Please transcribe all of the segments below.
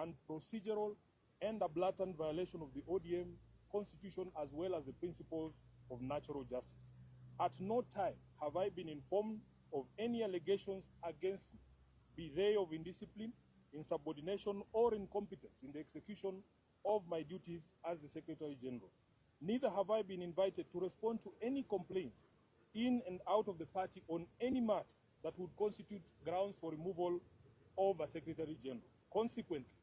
and procedural and a blatant violation of the ODM constitution as well as the principles of natural justice. At no time have I been informed of any allegations against me, be they of indiscipline, insubordination, or incompetence in the execution of my duties as the Secretary General. Neither have I been invited to respond to any complaints in and out of the party on any matter that would constitute grounds for removal of a Secretary General. Consequently,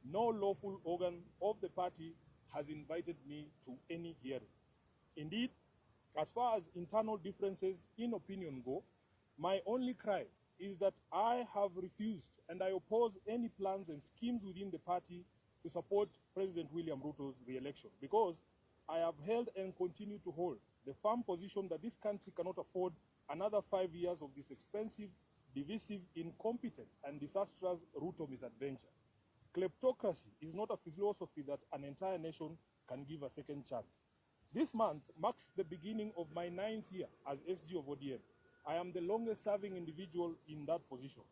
no lawful organ of the party has invited me to any hearing. Indeed, as far as internal differences in opinion go, my only cry is that I have refused and I oppose any plans and schemes within the party to support President William Ruto's re-election, because I have held and continue to hold the firm position that this country cannot afford another 5 years of this expensive, divisive, incompetent, and disastrous Ruto misadventure. Kleptocracy is not a philosophy that an entire nation can give a second chance. This month marks the beginning of my 9th year as SG of ODM. I am the longest serving individual in that position.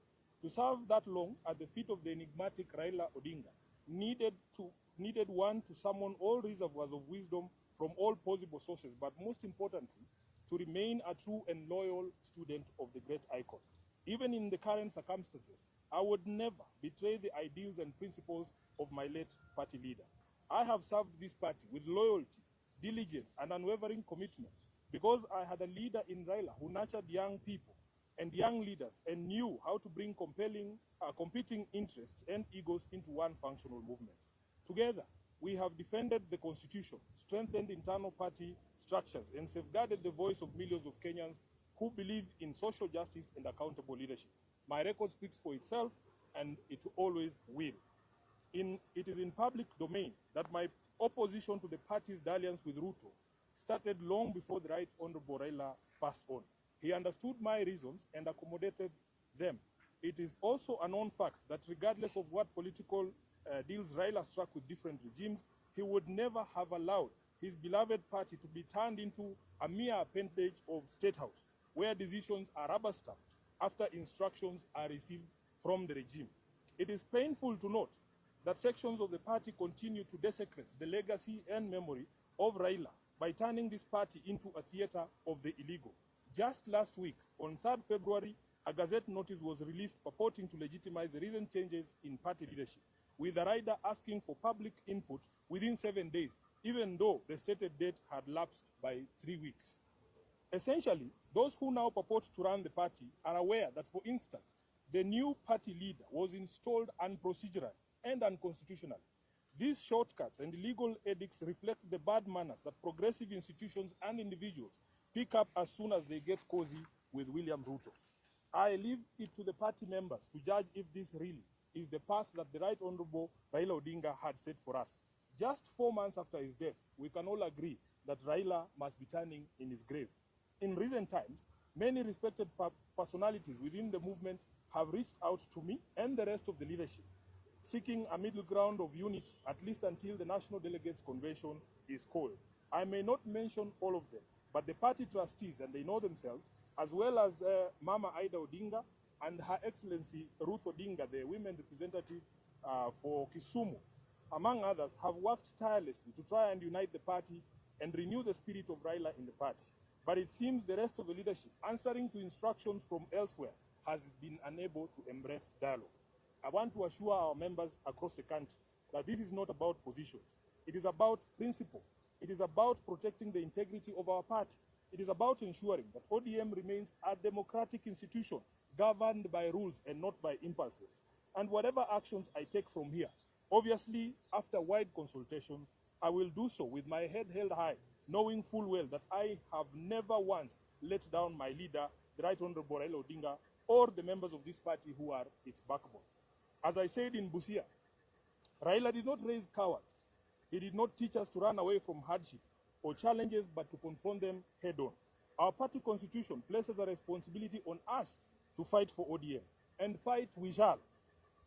To serve that long at the feet of the enigmatic Raila Odinga needed one to summon all reservoirs of wisdom from all possible sources, but most importantly, to remain a true and loyal student of the great icon. Even in the current circumstances, I would never betray the ideals and principles of my late party leader. I have served this party with loyalty, diligence, and unwavering commitment because I had a leader in Raila who nurtured young people and young leaders and knew how to bring competing interests and egos into one functional movement. Together, we have defended the Constitution, strengthened internal party structures, and safeguarded the voice of millions of Kenyans who believe in social justice and accountable leadership. My record speaks for itself, and it always will. It is in public domain that my opposition to the party's dalliance with Ruto started long before the Right Honorable Raila passed on. He understood my reasons and accommodated them. It is also a known fact that regardless of what political deals Raila struck with different regimes, he would never have allowed his beloved party to be turned into a mere appendage of State House, where decisions are rubber-stamped after instructions are received from the regime. It is painful to note that sections of the party continue to desecrate the legacy and memory of Raila by turning this party into a theater of the illegal. Just last week, on 3rd February, a Gazette notice was released purporting to legitimize the recent changes in party leadership, with the rider asking for public input within 7 days, even though the stated date had lapsed by 3 weeks. Essentially, those who now purport to run the party are aware that, for instance, the new party leader was installed unprocedural and unconstitutional. These shortcuts and illegal edicts reflect the bad manners that progressive institutions and individuals pick up as soon as they get cozy with William Ruto. I leave it to the party members to judge if this really is the path that the Right Honorable Raila Odinga had set for us. Just 4 months after his death, we can all agree that Raila must be turning in his grave. In recent times, many respected personalities within the movement have reached out to me and the rest of the leadership, seeking a middle ground of unity, at least until the National Delegates Convention is called. I may not mention all of them, but the party trustees, and they know themselves, as well as Mama Ida Odinga and Her Excellency Ruth Odinga, the women representative for Kisumu, among others, have worked tirelessly to try and unite the party and renew the spirit of Raila in the party. But it seems the rest of the leadership, answering to instructions from elsewhere, has been unable to embrace dialogue. I want to assure our members across the country that this is not about positions. It is about principle. It is about protecting the integrity of our party. It is about ensuring that ODM remains a democratic institution governed by rules and not by impulses. And whatever actions I take from here, obviously, after wide consultations, I will do so with my head held high, knowing full well that I have never once let down my leader, the Right Honorable Raila Odinga, or the members of this party who are its backbone. As I said in Busia, Raila did not raise cowards. He did not teach us to run away from hardship or challenges, but to confront them head-on. Our party constitution places a responsibility on us to fight for ODM, and fight we shall.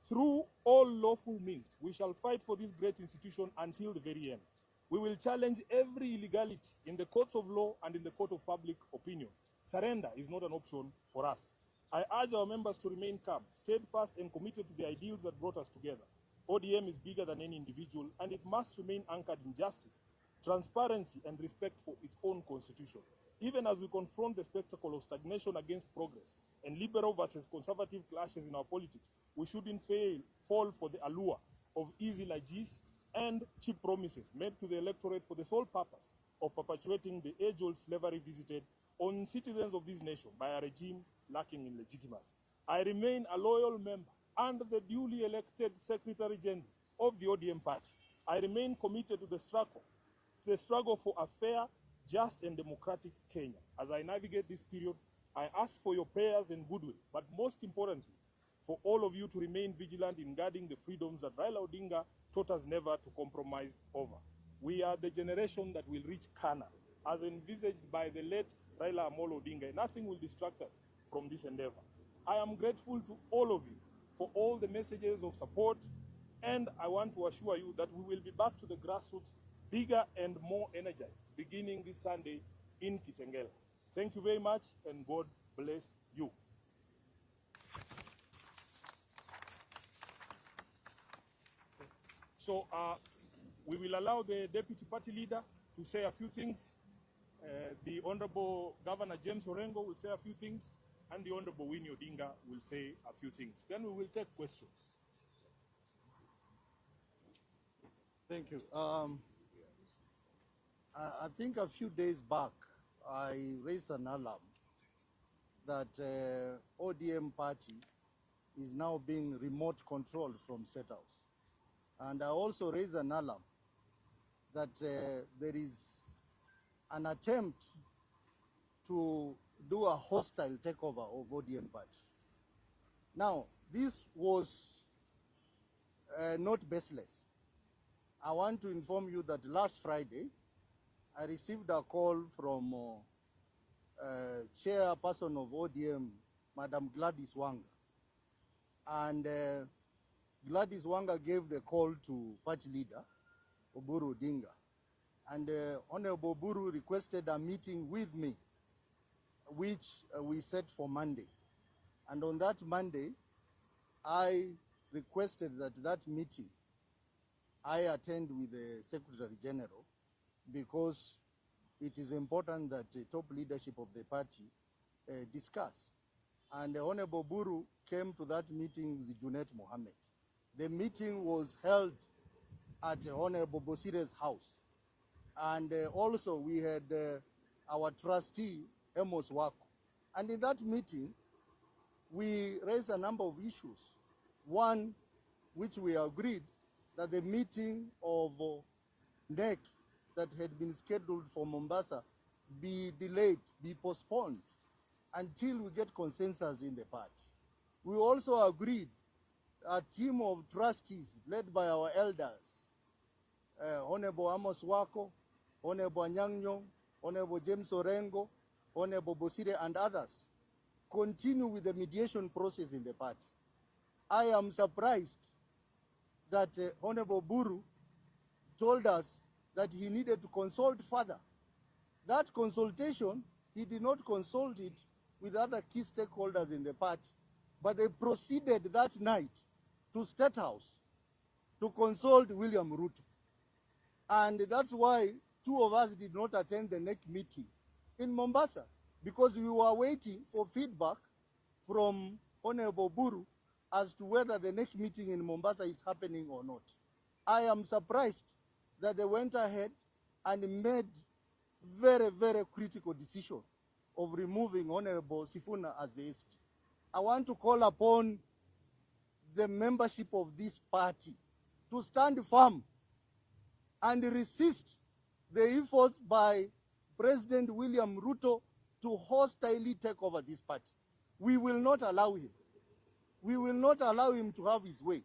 Through all lawful means, we shall fight for this great institution until the very end. We will challenge every illegality in the courts of law and in the court of public opinion. Surrender is not an option for us. I urge our members to remain calm, steadfast, and committed to the ideals that brought us together. ODM is bigger than any individual, and it must remain anchored in justice, transparency, and respect for its own constitution. Even as we confront the spectacle of stagnation against progress and liberal versus conservative clashes in our politics, we shouldn't fall for the allure of easy largesse and cheap promises made to the electorate for the sole purpose of perpetuating the age-old slavery visited on citizens of this nation by a regime lacking in legitimacy. I remain a loyal member and the duly elected Secretary General of the ODM party. I remain committed to the struggle for a fair, just and democratic Kenya. As I navigate this period, I ask for your prayers and goodwill, but most importantly, for all of you to remain vigilant in guarding the freedoms that Raila Odinga taught us never to compromise over. We are the generation that will reach Kana, as envisaged by the late Raila Amolo Odinga. Nothing will distract us from this endeavor. I am grateful to all of you for all the messages of support, and I want to assure you that we will be back to the grassroots bigger and more energized, beginning this Sunday in Kitengela. Thank you very much, and God bless you. So we will allow the Deputy Party Leader to say a few things. The Honorable Governor James Orengo will say a few things, and the Honorable Winnie Odinga will say a few things. Then we will take questions. Thank you. I think a few days back, I raised an alarm that ODM party is now being remote controlled from State House. And I also raised an alarm that there is an attempt to do a hostile takeover of ODM party. Now, this was not baseless. I want to inform you that last Friday, I received a call from chairperson of ODM, Madam Gladys Wanga. And Gladys Wanga gave the call to party leader, Oburu Odinga. And Honorable Oburu requested a meeting with me, which we set for Monday. And on that Monday, I requested that meeting I attend with the Secretary General, because it is important that the top leadership of the party discuss. And Honorable Buru came to that meeting with Junet Mohammed. The meeting was held at Honorable Bosire's house. And also we had our trustee, Amos Wako. And in that meeting, we raised a number of issues. One, which we agreed that the meeting of NEC that had been scheduled for Mombasa be delayed, be postponed until we get consensus in the party. We also agreed a team of trustees led by our elders, Honorable Amos Wako, Honorable Anyang'nyong, Honorable James Orengo, Honorable Bosire, and others, continue with the mediation process in the party. I am surprised that Honorable Buru told us that he needed to consult further. That consultation, he did not consult it with other key stakeholders in the party, but they proceeded that night to State House to consult William Ruto. And that's why two of us did not attend the next meeting in Mombasa, because we were waiting for feedback from Honorable Buru as to whether the next meeting in Mombasa is happening or not. I am surprised that they went ahead and made very, very critical decision of removing Honorable Sifuna as the SG. I want to call upon the membership of this party to stand firm and resist the efforts by President William Ruto to hostilely take over this party. We will not allow him. We will not allow him to have his way.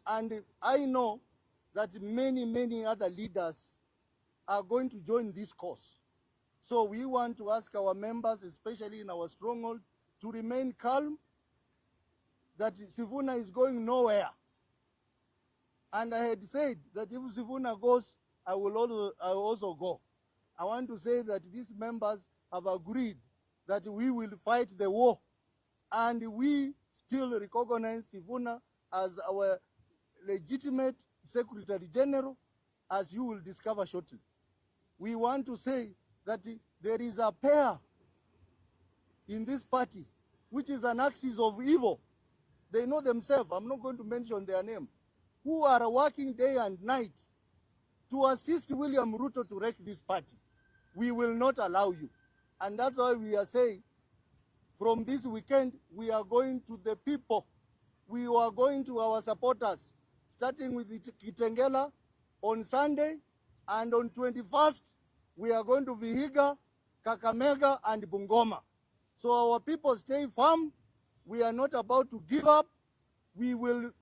And I know that many, many other leaders are going to join this cause. So we want to ask our members, especially in our stronghold, to remain calm, that Sifuna is going nowhere. And I had said that if Sifuna goes, I will also go. I want to say that these members have agreed that we will fight the war, and we still recognize Sifuna as our legitimate Secretary General, as you will discover shortly. We want to say that there is a pair in this party, which is an axis of evil. They know themselves, I'm not going to mention their name, who are working day and night to assist William Ruto to wreck this party. We will not allow you. And that's why we are saying, from this weekend, we are going to the people. We are going to our supporters, starting with Kitengela on Sunday, and on 21st, we are going to Vihiga, Kakamega, and Bungoma. So our people stay firm. We are not about to give up. We will